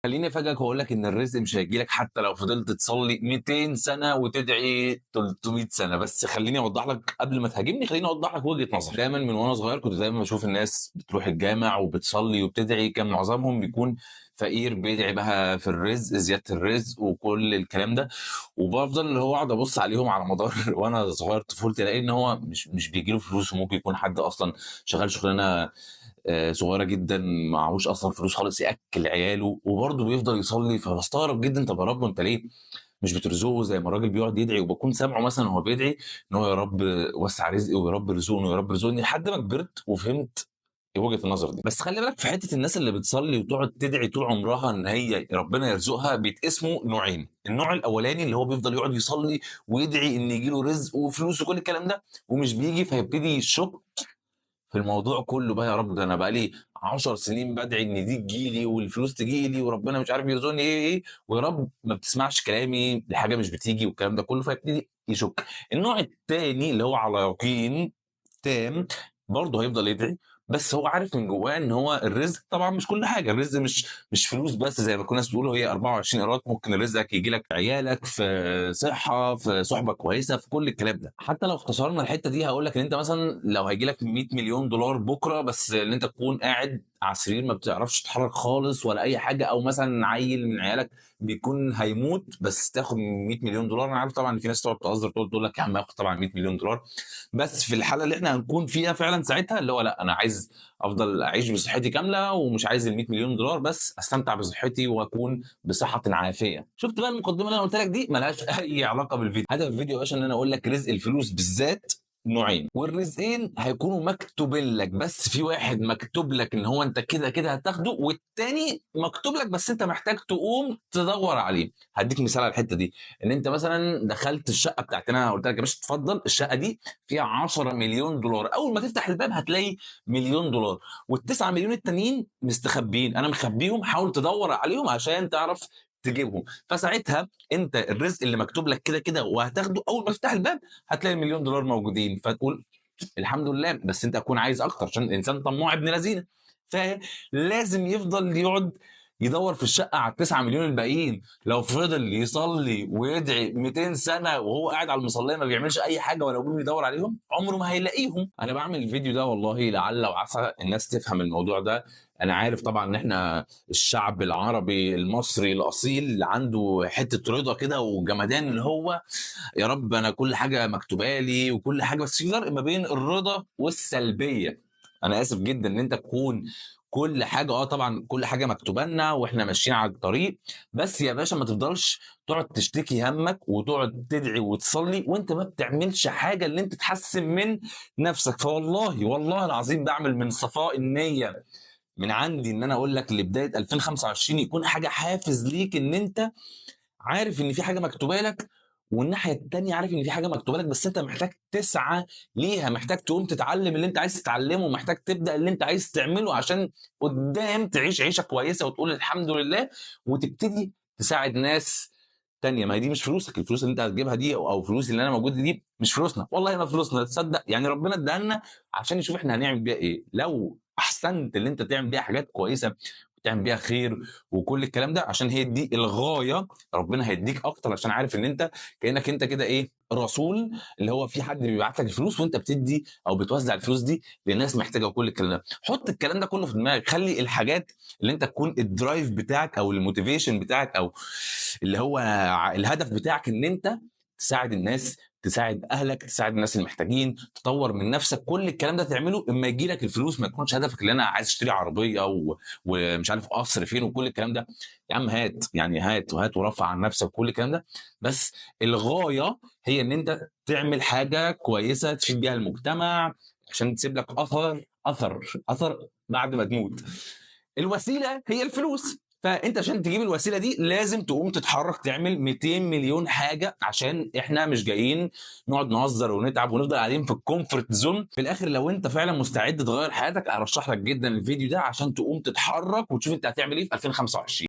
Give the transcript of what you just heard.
خليني افاجئك واقول لك ان الرزق مش هيجي لك حتى لو فضلت تصلي 200 سنه وتدعي 300 سنه. بس خليني اوضح لك قبل ما تهاجمني، خليني اوضح لك وجهه نظري. دايما من وانا صغير كنت دايما بشوف الناس بتروح الجامع وبتصلي وبتدعي، كان معظمهم بيكون فقير بيدعي بقى في الرزق، زياده الرزق وكل الكلام ده. وبفضل اللي هو اقعد ابص عليهم على مدار وانا صغير طفولتي، الاقي ان هو مش بيجي له فلوس، وممكن يكون حد اصلا شغال شغلانه صغيره جدا، معهوش اصلا فلوس خالص ياكل عياله، وبرضه بيفضل يصلي. فبستغرب جدا، طب يا رب انت ليه مش بترزقه زي ما الراجل بيقعد يدعي؟ وبكون سامعه مثلا وهو بيدعي ان هو يا رب وسع رزقي ويا رب رزقني ويا رب رزقني، لحد ما كبرت وفهمت وجهه النظر دي. بس خلي بالك في حته الناس اللي بتصلي وتقعد تدعي طول عمرها ان هي ربنا يرزقها، بيتقسموا نوعين. النوع الاولاني اللي هو بيفضل يقعد يصلي ويدعي ان يجي له رزق وفلوس وكل الكلام ده، ومش بيجي، فيبتدي يشك في الموضوع كله بقى. يا رب ده انا بقى لي 10 سنين بدعي ان دي تجيلي والفلوس تجيلي وربنا مش عارف يرزقني ايه، ويا رب ما بتسمعش كلامي، الحاجه مش بتيجي والكلام ده كله، فيبتدي يشك. النوع التاني اللي هو على يقين تام، برضه هيفضل يدعي، بس هو عارف من جواه ان هو الرزق طبعا مش كل حاجه. الرزق مش فلوس بس زي ما كل الناس بيقولوا، هي 24 قيراط. ممكن رزقك يجي لك عيالك، في صحه، في صحبه كويسه، في كل الكلام ده. حتى لو اختصرنا الحته دي هقول لك ان انت مثلا لو هيجي لك 100 مليون دولار بكره، بس ان انت تكون قاعد على السرير ما بتعرفش تتحرك خالص ولا اي حاجه، او مثلا عيل من عيالك بيكون هيموت بس تاخد 100 مليون دولار. انا عارف طبعا ان في ناس تقعد تهزر تقول لك يا عم هاخد طبعا 100 مليون دولار، بس في الحاله اللي احنا هنكون فيها فعلا ساعتها، اللي هو لا، انا عايز افضل اعيش بصحتي كامله، ومش عايز ال 100 مليون دولار، بس استمتع بصحتي واكون بصحه عافيه. شفت بقى المقدمه اللي انا قلت لك دي ملهاش اي علاقه بالفيديو. هدف الفيديو يا باشا ان انا اقول لك رزق الفلوس بالذات نوعين، والرزقين هيكونوا مكتوبين لك، بس في واحد مكتوب لك ان هو انت كده كده هتاخده، والتاني مكتوب لك بس انت محتاج تقوم تدور عليه. هديك مثال على الحته دي. ان انت مثلا دخلت الشقه بتاعتنا، انا قلت لك يا باشا اتفضل الشقه دي فيها 10 مليون دولار، اول ما تفتح الباب هتلاقي مليون دولار، وال9 مليون التانيين مستخبيين، انا مخبيهم، حاول تدور عليهم عشان تعرف تجيبهم. فساعتها انت الرزق اللي مكتوب لك كده كده وهتاخده، اول ما تفتح الباب هتلاقي المليون دولار موجودين، فتقول الحمد لله. بس انت هتكون عايز اكتر عشان الانسان طماع ابن لذينه، فلازم يفضل يقعد يدور في الشقه على ال9 مليون الباقيين. لو فضل يصلي ويدعي 200 سنه وهو قاعد على المصليه ما بيعملش اي حاجه ولا بيقوم يدور عليهم، عمره ما هيلاقيهم. انا بعمل الفيديو ده والله لعل وعسى الناس تفهم الموضوع ده. انا عارف طبعا ان احنا الشعب العربي المصري الاصيل عنده حته رضا كده وجمدان، اللي هو يا رب انا كل حاجه مكتوبه لي وكل حاجه، بس في فرق ما بين الرضا والسلبيه. انا اسف جدا ان انت تكون كل حاجه طبعا كل حاجه مكتوبه لنا واحنا ماشيين على الطريق، بس يا باشا ما تفضلش تقعد تشتكي همك وتقعد تدعي وتصلي وانت ما بتعملش حاجه اللي انت تحسن من نفسك. فوالله والله العظيم بعمل من صفاء النيه من عندي ان انا اقول لك لبدايه 2025 يكون حاجه حافز ليك، ان انت عارف ان في حاجه مكتوبه لك، والناحيه التانيه عارف ان في حاجه مكتوبه لك، بس انت محتاج تسعى ليها، محتاج تقوم تتعلم اللي انت عايز تتعلمه، محتاج تبدا اللي انت عايز تعمله عشان قدام تعيش عيشه كويسه وتقول الحمد لله، وتبتدي تساعد ناس تانية. ما هي دي مش فلوسك، الفلوس اللي انت هتجيبها دي او فلوس اللي انا موجوده دي مش فلوسنا، والله ما فلوسنا، تصدق يعني ربنا اداها لنا عشان يشوف احنا هنعمل بيها ايه. لو احسنت اللي انت تعمل بيها حاجات كويسه وتعمل بيها خير وكل الكلام ده، عشان هي دي الغايه، ربنا هيديك اكتر، عشان عارف ان انت كانك انت كده ايه، رسول، اللي هو في حد بيبعت لك الفلوس وانت بتدي او بتوزع الفلوس دي لناس محتاجه وكل الكلام ده. حط الكلام ده كله في دماغك، خلي الحاجات اللي انت تكون الدرايف بتاعك او الموتيفيشن بتاعك او اللي هو الهدف بتاعك ان انت تساعد الناس، تساعد اهلك، تساعد الناس المحتاجين، تطور من نفسك، كل الكلام ده تعمله اما يجي لك الفلوس. ما يكونش هدفك اللي انا عايز اشتري عربيه ومش عارف قصر فين وكل الكلام ده. يا عم هات، يعني هات وهات ورفع عن نفسك وكل الكلام ده، بس الغايه هي ان انت تعمل حاجه كويسه تفيد بيها المجتمع عشان تسيب لك اثر بعد ما تموت. الوسيله هي الفلوس، فانت عشان تجيب الوسيله دي لازم تقوم تتحرك تعمل 200 مليون حاجه، عشان احنا مش جايين نقعد نهزر ونتعب ونفضل قاعدين في الكومفورت زون. في الاخر لو انت فعلا مستعد تغير حياتك ارشح لك جدا الفيديو ده عشان تقوم تتحرك وتشوف انت هتعمل ايه في 2025.